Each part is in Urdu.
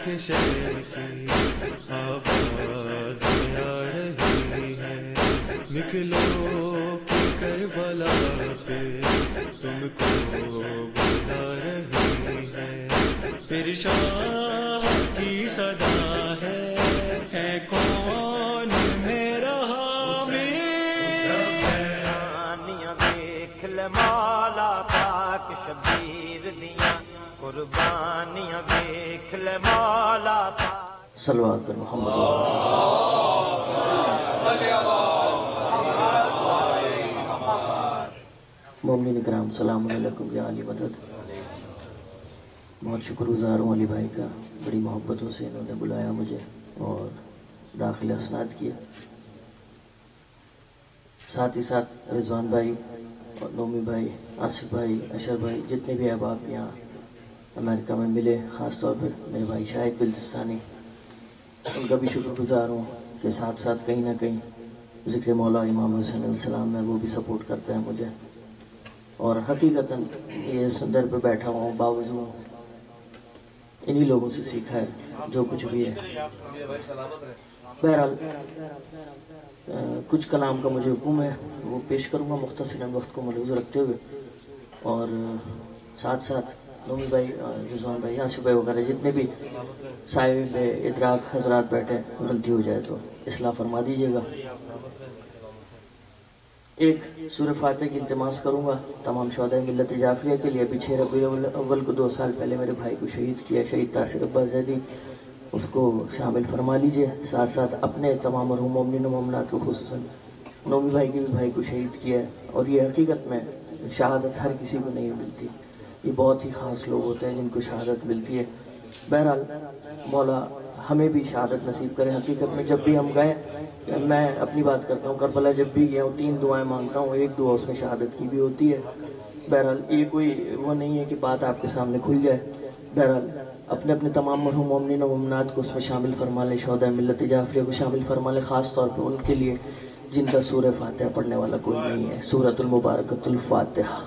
کہ شہر کی آواز آ رہی ہے، نکلو کہ کربلا پہ تم کو بلا رہی ہے، پھر شاہ کی صدا ہے کون میرا حامی؟ قربانیاں دیکھ لے مولا پاک شبیر دیاں، قربانیاں دیکھ لے مولا پاک۔ صلوات پر محمد مومنین اکرام، سلام علیکم یا علی مدد۔ بہت شکر گزار ہوں علی بھائی کا، بڑی محبتوں سے انہوں نے بلایا مجھے اور داخل اسناد کیا، ساتھ ہی ساتھ رضوان بھائی اور نومی بھائی، آصف بھائی، اشر بھائی، جتنے بھی احباب یہاں امریکہ میں ملے، خاص طور پر میرے بھائی شاہد بلتستانی، ان کا بھی شکر گزار ہوں کہ ساتھ ساتھ کہیں نہ کہیں ذکر مولا امام حسین علیہ السلام میں وہ بھی سپورٹ کرتا ہے مجھے، اور حقیقتاً یہ اس در پہ بیٹھا ہوں باوضو انہی لوگوں سے سیکھا ہے جو کچھ بھی ہے۔ بہرحال کچھ کلام کا مجھے حکم ہے، وہ پیش کروں گا مختصراً وقت کو ملحوظ رکھتے ہوئے، اور ساتھ ساتھ نومی بھائی، رضوان بھائی، آصف بھائی وغیرہ جتنے بھی صاحب ادراک حضرات بیٹھے، غلطی ہو جائے تو اصلاح فرما دیجیے گا۔ ایک سورہ فاتحہ کی التماس کروں گا تمام شہدائے ملت جعفریہ کے لیے۔ ابھی 6 ربیع الاول کو 2 سال پہلے میرے بھائی کو شہید کیا، شہید تاثر عباس زیدی، اس کو شامل فرما لیجئے، ساتھ ساتھ اپنے تمام مرحوم مومنین و مومنات کو، خصوصاً نومی بھائی کے بھی بھائی کو شہید کیا ہے، اور یہ حقیقت میں شہادت ہر کسی کو نہیں ملتی، یہ بہت ہی خاص لوگ ہوتے ہیں جن کو شہادت ملتی ہے۔ بہرحال مولا ہمیں بھی شہادت نصیب کرے۔ حقیقت میں جب بھی ہم گئے، میں اپنی بات کرتا ہوں، کربلا جب بھی گیا ہوں 3 دعائیں مانگتا ہوں، ایک دعا اس میں شہادت کی بھی ہوتی ہے۔ بہرحال یہ کوئی وہ نہیں ہے کہ بات آپ کے سامنے کھل جائے۔ بہرحال اپنے اپنے تمام مرحوم مومنین و مومنات کو اس میں شامل فرما لیں، شہدائے ملت جعفریہ کو شامل فرما لیں، خاص طور پہ ان کے لیے جن کا سورہ فاتحہ پڑھنے والا کوئی نہیں ہے۔ سورۃ المبارکۃ الفاتحہ۔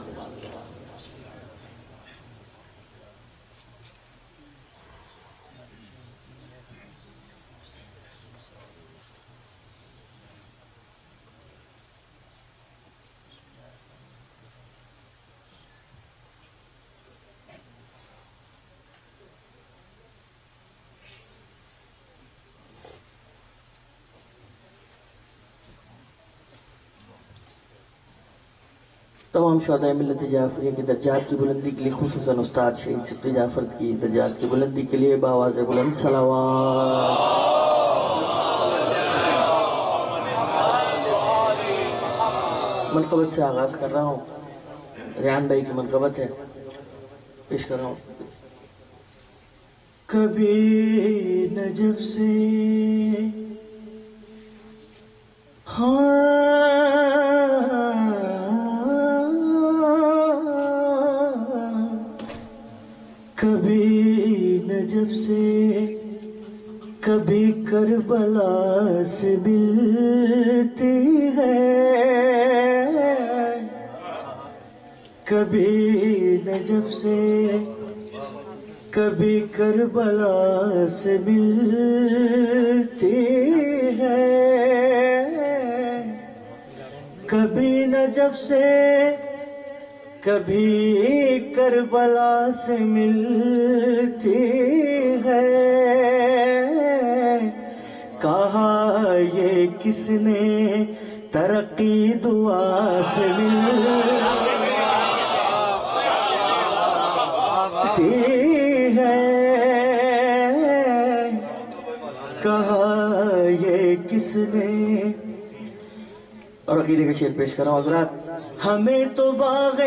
تمام شہدائے ملت جعفریہ کی درجات کی بلندی کے لیے، خصوصاً استاد شہید صدقی جعفر کی درجات کی بلندی کے لیے بآواز بلند صلوات۔ منقبت سے آغاز کر رہا ہوں، ریحان بھائی کی منقبت ہے، پیش کر رہا ہوں۔ کبھی نجف سے کبھی نجف سے، کبھی کربلا سے ملتی ہے، کبھی نجف سے، کبھی کربلا سے ملتی ہے، کبھی نجف سے، کبھی کربلا سے ملتی ہے، کہا یہ کس نے ترقی دعا سے ملتی ہے، کہا یہ کس نے۔ اور عقیدے کا شعر پیش کر رہا ہوں حضرات۔ ہمیں تو باغ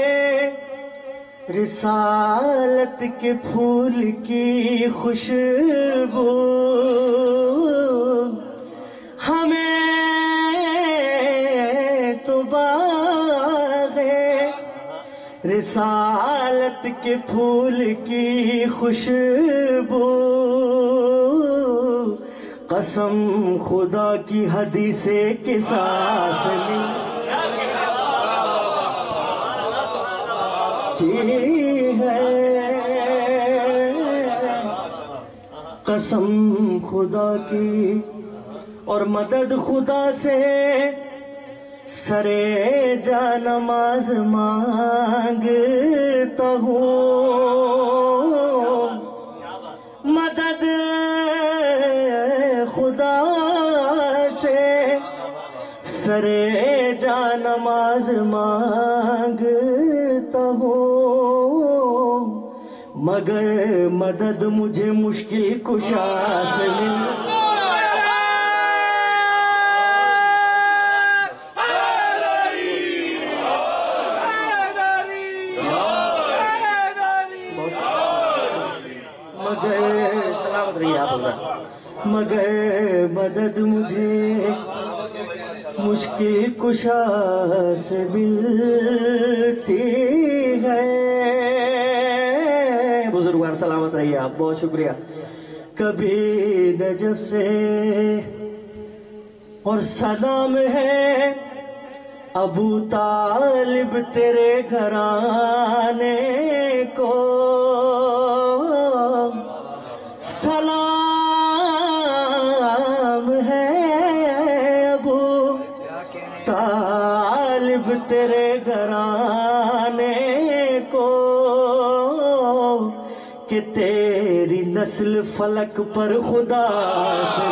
رسالت کے پھول کی خوشبو، ہمیں تو باغ رسالت کے پھول کی خوشبو، قسم خدا کی حدیث کے ساس ملتی ہے، قسم خدا کی اور مدد خدا سے سرے جا نماز مانگتا ہوں، مدد خدا سے سرے جا نماز مانگتا ہوں، مگر مدد مجھے مشکل کشا سے مل سلامت رہیے آپ اللہ، مگر مدد مجھے مشکل کشا سے ملتی ہے۔ بزرگوار سلامت رہیے آپ، بہت شکریہ۔ کبھی نجف سے اور سلام ہے ابو طالب تیرے گھرانے کو، سلام ہے ابو طالب تیرے گھرانے کو، کہ تیری نسل فلک پر خدا سے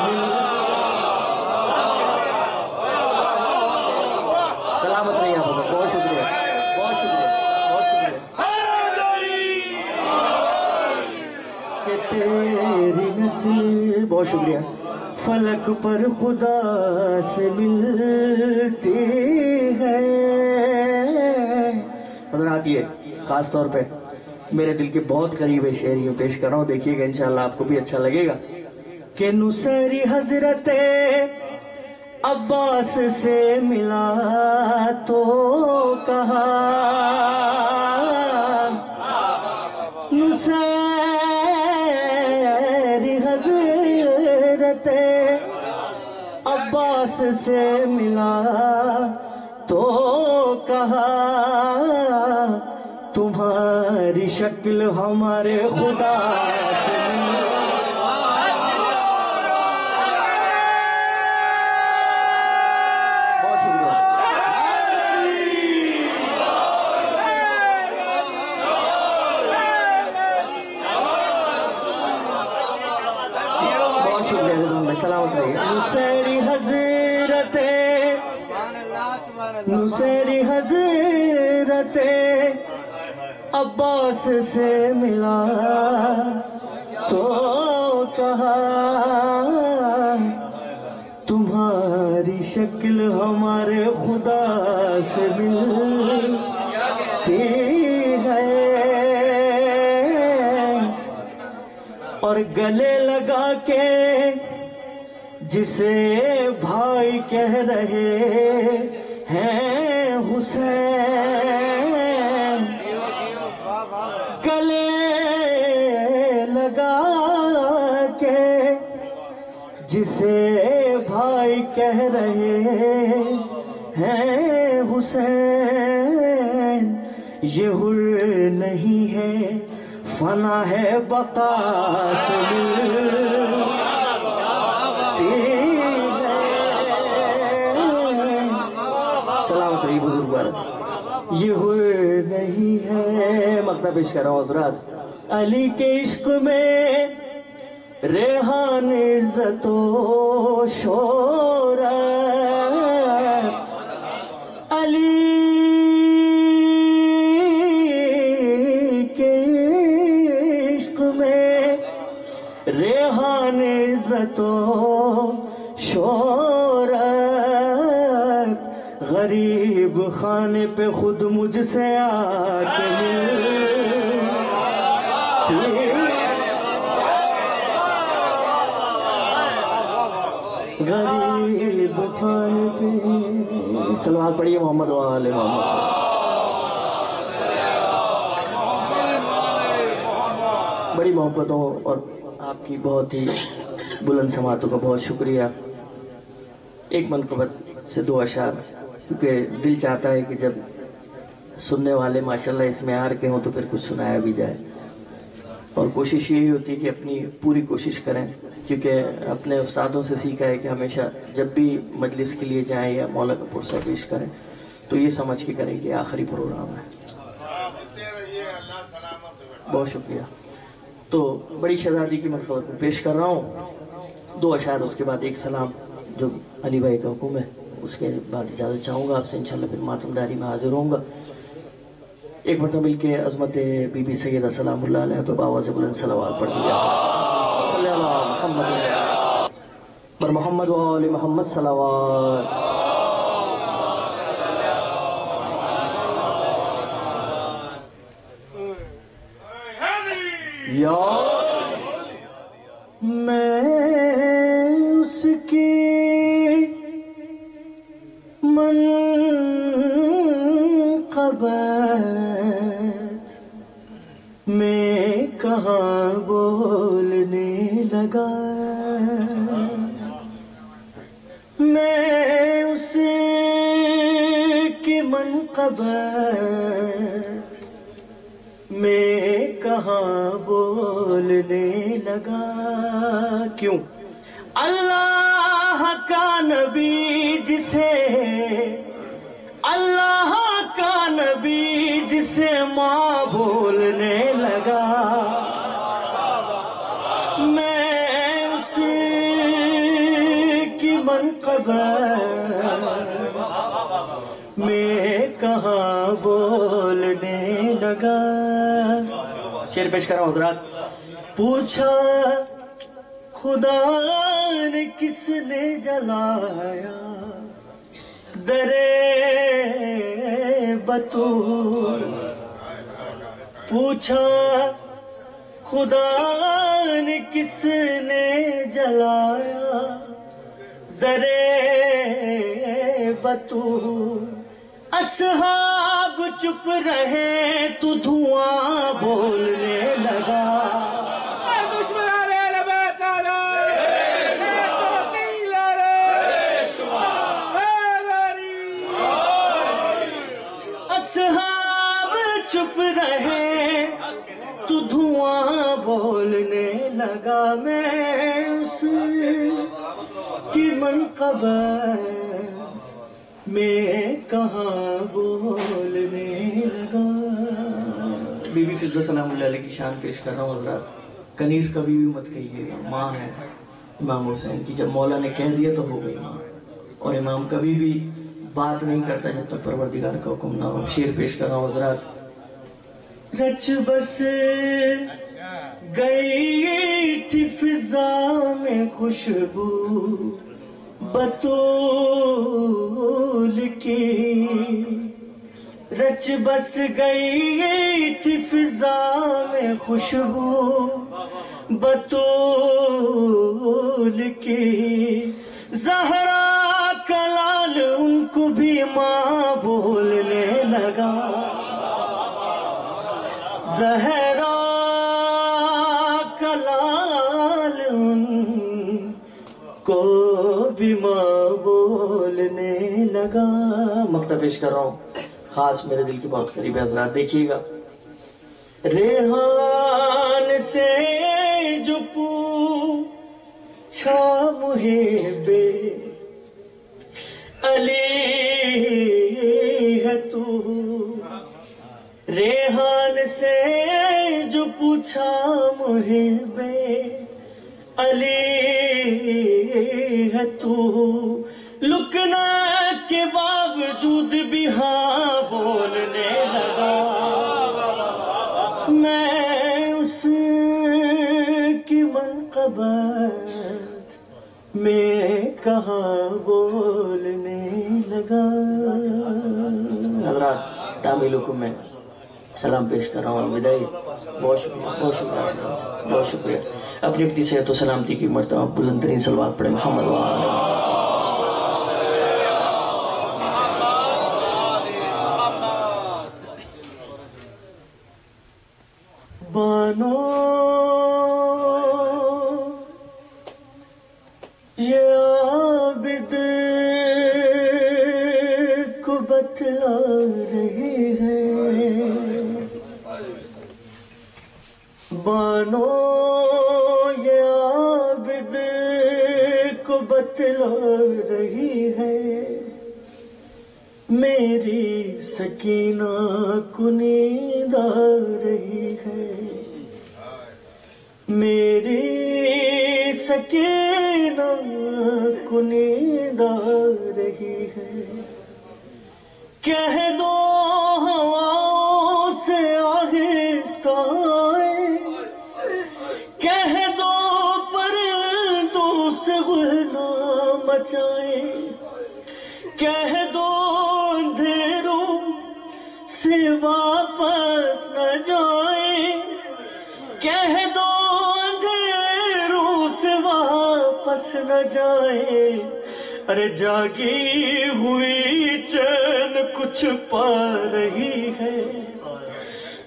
سلامت رہی آپ، بہت شکریہ، بہت شکریہ، بہت شکریہ، کہ تیری نسل، بہت شکریہ، فلک پر خدا سے ملتی ہے۔ حضرات یہ خاص طور پہ میرے دل کے بہت قریب شعریوں پیش کر رہا ہوں، دیکھیے گا انشاءاللہ آپ کو بھی اچھا لگے گا۔ کہ نصیری حضرت عباس سے ملا تو کہا، نصیری حضرت عباس سے ملا تو کہا، تمہاری شکل ہمارے خدا سے بہت شکریہ، بہت شکریہ، سلامت رہیے۔ نصیری حضرت عباس سے ملا تو کہا، تمہاری شکل ہمارے خدا سے ملتی ہے، اور گلے لگا کے جسے بھائی کہہ رہے ہیں حسین، گلے لگا کے جسے بھائی کہہ رہے ہیں حسین، یہ حر نہیں ہے فنا ہے بقا سے سلامت رہی بزرگوار، یہ حر نہیں ہے۔ مقطع پیش کر رہا ہوں حضرات۔ علی کے عشق میں ریحان عزت و شہرت، علی کے عشق میں ریحان عزت و شہرت، غریب خانے پہ خود مجھ سے آ کے غریب خانے پہ سلوات پڑھیے محمد و آل محمد۔ بڑی محبتوں اور آپ کی بہت ہی بلند سماعتوں کا بہت شکریہ۔ ایک منقبت سے دو اشعار، کیونکہ دل چاہتا ہے کہ جب سننے والے ماشاءاللہ اس معیار کے ہوں تو پھر کچھ سنایا بھی جائے۔ اور کوشش یہی ہوتی ہے کہ اپنی پوری کوشش کریں، کیونکہ اپنے استادوں سے سیکھا ہے کہ ہمیشہ جب بھی مجلس کے لیے جائیں یا مولا کا پرسہ پیش کریں تو یہ سمجھ کے کریں کہ آخری پروگرام ہے۔ بہت شکریہ۔ تو بڑی شہزادی کی منقبت میں پیش کر رہا ہوں 2 اشعار، اس کے بعد ایک سلام جو علی بھائی کا حکم ہے، اس کے بعد اجازت چاہوں گا آپ سے، انشاءاللہ پھر ماتمداری میں حاضر ہوں گا۔ ایک مرتبہ مل کے عظمت بی بی سیدہ سلام اللہ علیہ پہ آواز بلند صلوات پڑھ دیا۔ صلی اللہ محمد بر محمد و آل محمد صلوات۔ یا میں اس کی منقبت میں کہاں بولنے لگا، میں اس کی منقبت میں کہاں بولنے لگا، کیوں؟ اللہ کا نبی جسے، اللہ کا نبی جسے ماں بولنے لگا، میں اس کی منقبت میں کہاں بولنے لگا۔ شعر پیش کر رہا ہوں حضرات۔ پوچھا خدا نے کس نے جلایا درے بطول، پوچھا خدا نے کس نے جلایا درے بطول، اصحاب چپ رہے تو دھواں بولنے لگا، اصحاب چپ رہے تو دھواں بولنے لگا، میں اس کی منقبت میں کہاں بولنے لگا۔ بی بی فضلہ سلام اللہ علیہ کی شان پیش کر رہا ہوں حضرات۔ کنیز کبھی بھی مت کہیے گا، ماں ہے امام حسین کی، جب مولا نے کہہ دیا تو ہو گئی ماں، اور امام کبھی بھی بات نہیں کرتا جب تک پروردگار کا حکم نہ ہو۔ شعر پیش کر رہا ہوں حضرات۔ رچ بس گئی تھی فضا میں خوشبو بطول کی، رچ بس گئی تھی فضا میں خوشبو بطول کی، زہرا کا لال ان کو بھی ماں بولنے لگا، زہرا کا لال ان کو بھی ماں بولنے لگا۔ مقطع پیش کر رہا ہوں، خاص میرے دل کی بہت قریب ہے حضرات، دیکھیے گا۔ ریحان سے جو پوچھا محب علی ہے تو، ریحان سے جو پوچھا محب علی ہے تو، لکنا کے باوجود بھی ہاں بولنے لگا، میں اس کی منقبت میں کہاں بولنے لگا۔ حضرات تعمیل حکم میں سلام پیش کر رہا ہوں، بدائی بہت شکریہ، بہت شکریہ، بہت شکریہ۔ اپنی اپنی صحت و سلامتی کی مرتبہ بلند ترین صلوات پڑھیں محمد وآلہ۔ بانو یہ عابد کو بتلا رہی ہے، بانو بانو یہ عابد کو بتلا رہی ہے، میری سکینہ کو نیند آ رہی ہے، میری سکینہ کو نیند آ رہی ہے۔ کہہ دو ہواؤں سے آہستہ آئے، کہہ دو پرندوں سے غلنا مچائے، کہہ دو اندھیروں سے واپس نہ جائیں، کہہ دو اندھیروں سے واپس نہ جائیں، ارے جاگی ہوئی چین کچھ پا رہی ہے،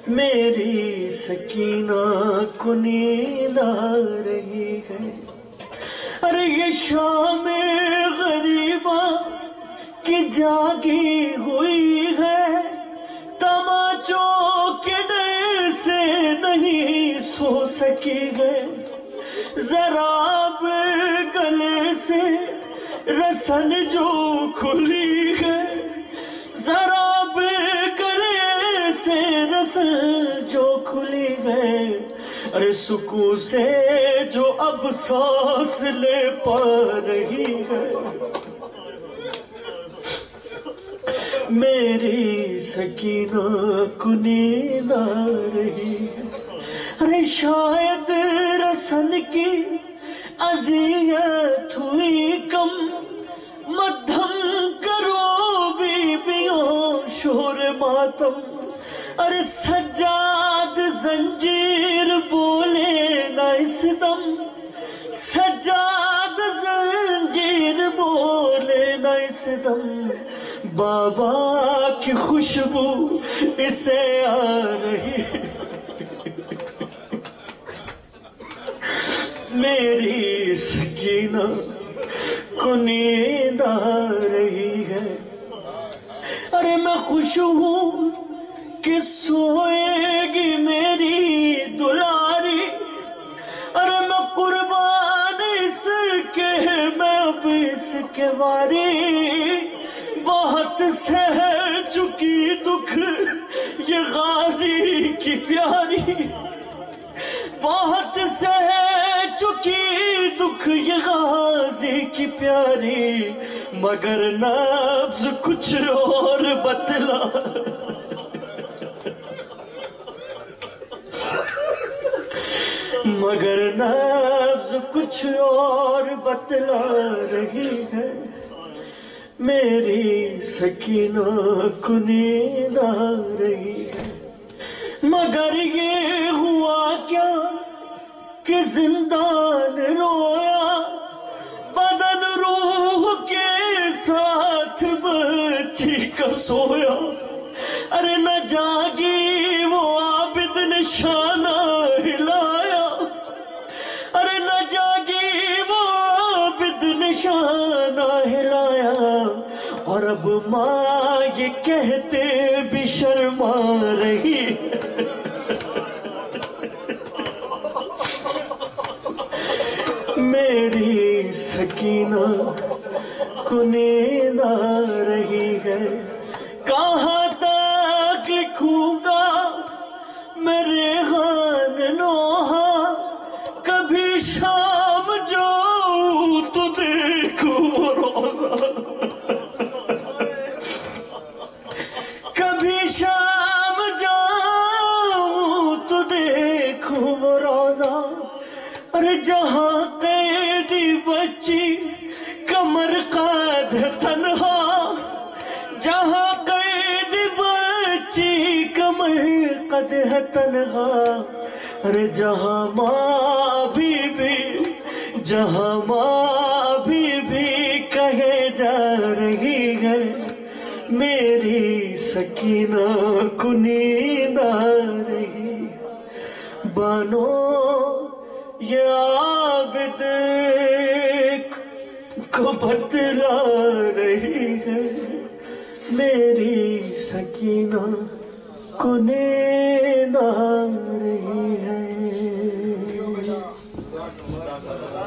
میری سکینہ کو نیند آ رہی ہے۔ ارے یہ شام غریبہ کی جاگی ہوئی ہے، تماچوں کے ڈر سے نہیں سو سکی ہے، ذرا اب گلے سے رسن جو کھلی ہے، ذرا اب گلے سے رسن جو کھلی ہے، ارے سکون سے جو اب سانس لے پا رہی ہے، میری سکینہ کو نیند آ رہی ہے۔ ارے شاید رسن کی اذیت ہوئی کم، مدھم کرو بیبیوں شور ماتم، ارے سجاد زنجیر بولے نہ اس دم، سجاد زنجیر بولے نہ اس دم، بابا کی خوشبو اسے آ رہی ہے، میری سکینہ کو نیند آ رہی ہے۔ ارے میں خوش ہوں کہ سوئے گی میری دلاری، ارے میں قربان اس کے میں اب اس کے واری، بہت سہ چکی دکھ یہ غازی کی پیاری، بہت سہ چکی دکھ یہ غازی کی پیاری، مگر نبض کچھ اور بتلا، مگر نبض کچھ اور بتلا رہی ہے، میری سکینہ کو نیند آ رہی ہے۔ مگر یہ ہوا کیا کہ زندان رویا، بدن روح کے ساتھ بچی کا سویا، ارے نہ جاگی وہ عابد نشانہ ہلایا، ارے نہ جاگی وہ عابد نشانہ ہلایا، اور اب ماں یہ کہتے بھی شرما رہی ہے، میری سکینہ کو نیند آ رہی ہے۔ کہاں تک لکھوں گا میں ریحان نوحہ، کبھی شام جاؤں تو دیکھوں روزہ، کبھی شام جاؤں تو دیکھوں وہ روزہ، ارے جہاں قیدی بچی کمر قد تنہا، جہاں قیدی بچی کمر قد ہے تنہا، ارے جہاں ماں بی بی، جہاں ماں بی بی کہے جا رہی ہے، میری سکینہ کو نیند آ رہی ہے۔ بانو یہ عابد کو بتلا رہی ہے، میری سکینہ کو نیند آ رہی ہے۔ عطا فرما